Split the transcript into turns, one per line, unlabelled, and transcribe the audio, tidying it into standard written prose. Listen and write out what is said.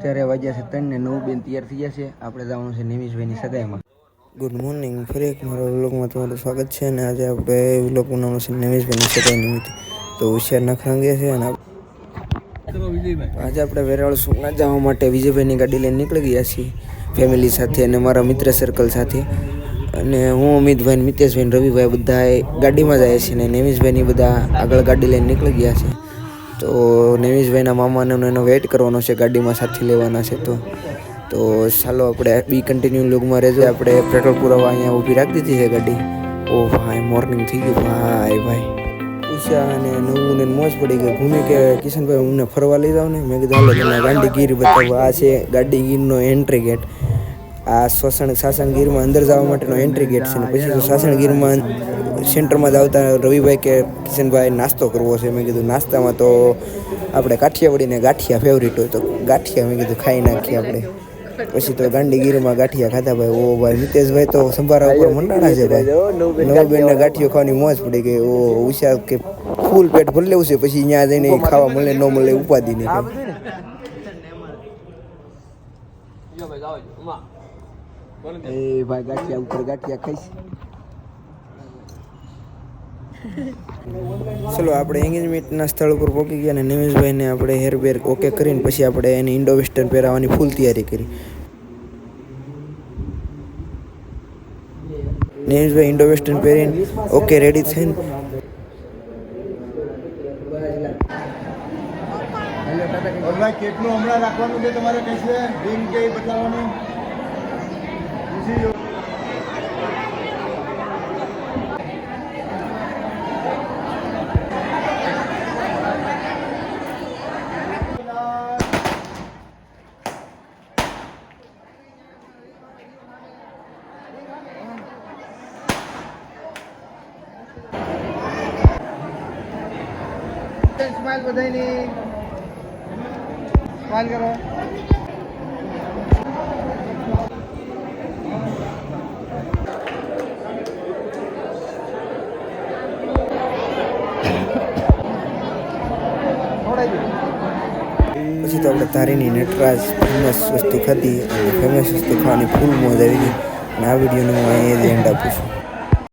અત્યારે વાગ્યા છે 3 ને 9 બેન તૈયાર થઈ ગયા છે. આપણે જવાનું છે નિમિષભાઈની સગાઈમાં. ગુડ મોર્નિંગ, ફરી એક મારા વ્લોગમાં તમારું સ્વાગત છે. અને આજે આપણે વ્લોગ બનાવવાનો છે નિમિષભાઈની સગાઈ નિમિત્તે. તો હોશિયાર નખરંગે છે. અને આજે આપણે વેરાવળ સોમનાથ જવા માટે વિજયભાઈની ગાડી લઈને નીકળી ગયા છીએ ફેમિલી સાથે અને મારા મિત્ર સર્કલ સાથે. અને હું અમિતભાઈ, મિતેશભાઈ, રવિભાઈ બધા ગાડીમાં જાય છે. અને નિમિષભાઈની બધા આગળ ગાડી લઈને નીકળી ગયા છે. તો નિમિષભાઈના મામાને એનો વેઇટ કરવાનો છે, ગાડીમાં સાથે લેવાના છે. તો ચાલો આપણે બી કન્ટિન્યુ લોગમાં રહેજો. આપણે પેટ્રોલ પુરાવા અહીંયા ઊભી રાખી દીધી છે ગાડી. ઓ ભાઈ, મોર્નિંગ થઈ ગયું ભાઈ. ઈશા અને નવું ને મોજ પડી ગઈ. ભૂમિ કે કિશનભાઈ અમને ફરવા લઈ જાવ ને. મેં કીધું હાલો તમને ગાંડી ગીર બતાવો. આ છે ગાંડી ગીરનો એન્ટ્રી ગેટ. આ સાસણગીરમાં અંદર જવા માટેનો એન્ટ્રી ગેટ છે. ને પછી તો સાસણગીરમાં સેન્ટરમાં જ આવતા રવિભાઈ કે કિશનભાઈ નાસ્તો કરવો છે. મેં કીધું નાસ્તામાં તો આપણે કાઠિયાવાડીને ગાંઠિયા ફેવરિટ હોય, તો ગાંઠિયા મેં કીધું ખાઈ નાખીએ આપણે. પછી તો ગાંડીગીરીમાં ગાંઠિયા ખાધા ભાઈ. ઓ ભાઈ, મિતેશભાઈ તો સંભારા ઉપર મંડાણા છે ભાઈ. નવબેનને ગાંઠિયો ખાવાની મોજ પડી ગઈ. ઓ ઉષા કે ફૂલ પેટ ભરી લેવું છે, પછી ત્યાં જઈને ખાવા મળે ન મળે ઉપાધિ નહીં. એ ભાઈ ગાંઠિયા ઉપર ગાંઠિયા ખાઈશ. ચલો આપણે એંગેજમેન્ટના સ્થળ ઉપર પહોંચી ગયા. અને નિમેશભાઈને આપણે હેરબેર ઓકે કરીને પછી આપણે એની ઇન્ડો વેસ્ટર્ન પહેરાવવાની ફૂલ તૈયારી કરી. નિમેશભાઈ ઇન્ડો વેસ્ટર્ન પહેરીને ઓકે રેડી થઈને
કેટલું હમણાં રાખવાનું છે તમારે? કઈ છે રિંગ કે બતાવવાનું? સ્માઈલ બધાની સ્માઈલ કરો.
પછી તો આપણે તારીની નટરાજ ફેમસ વસ્તુ ખાધી. અને ફેમસ વસ્તુ ખાવાની ફૂલ મોજ આવી ગઈ. અને આ વિડીયોનું હું અહીંયા જ એન્ડ આપું છું.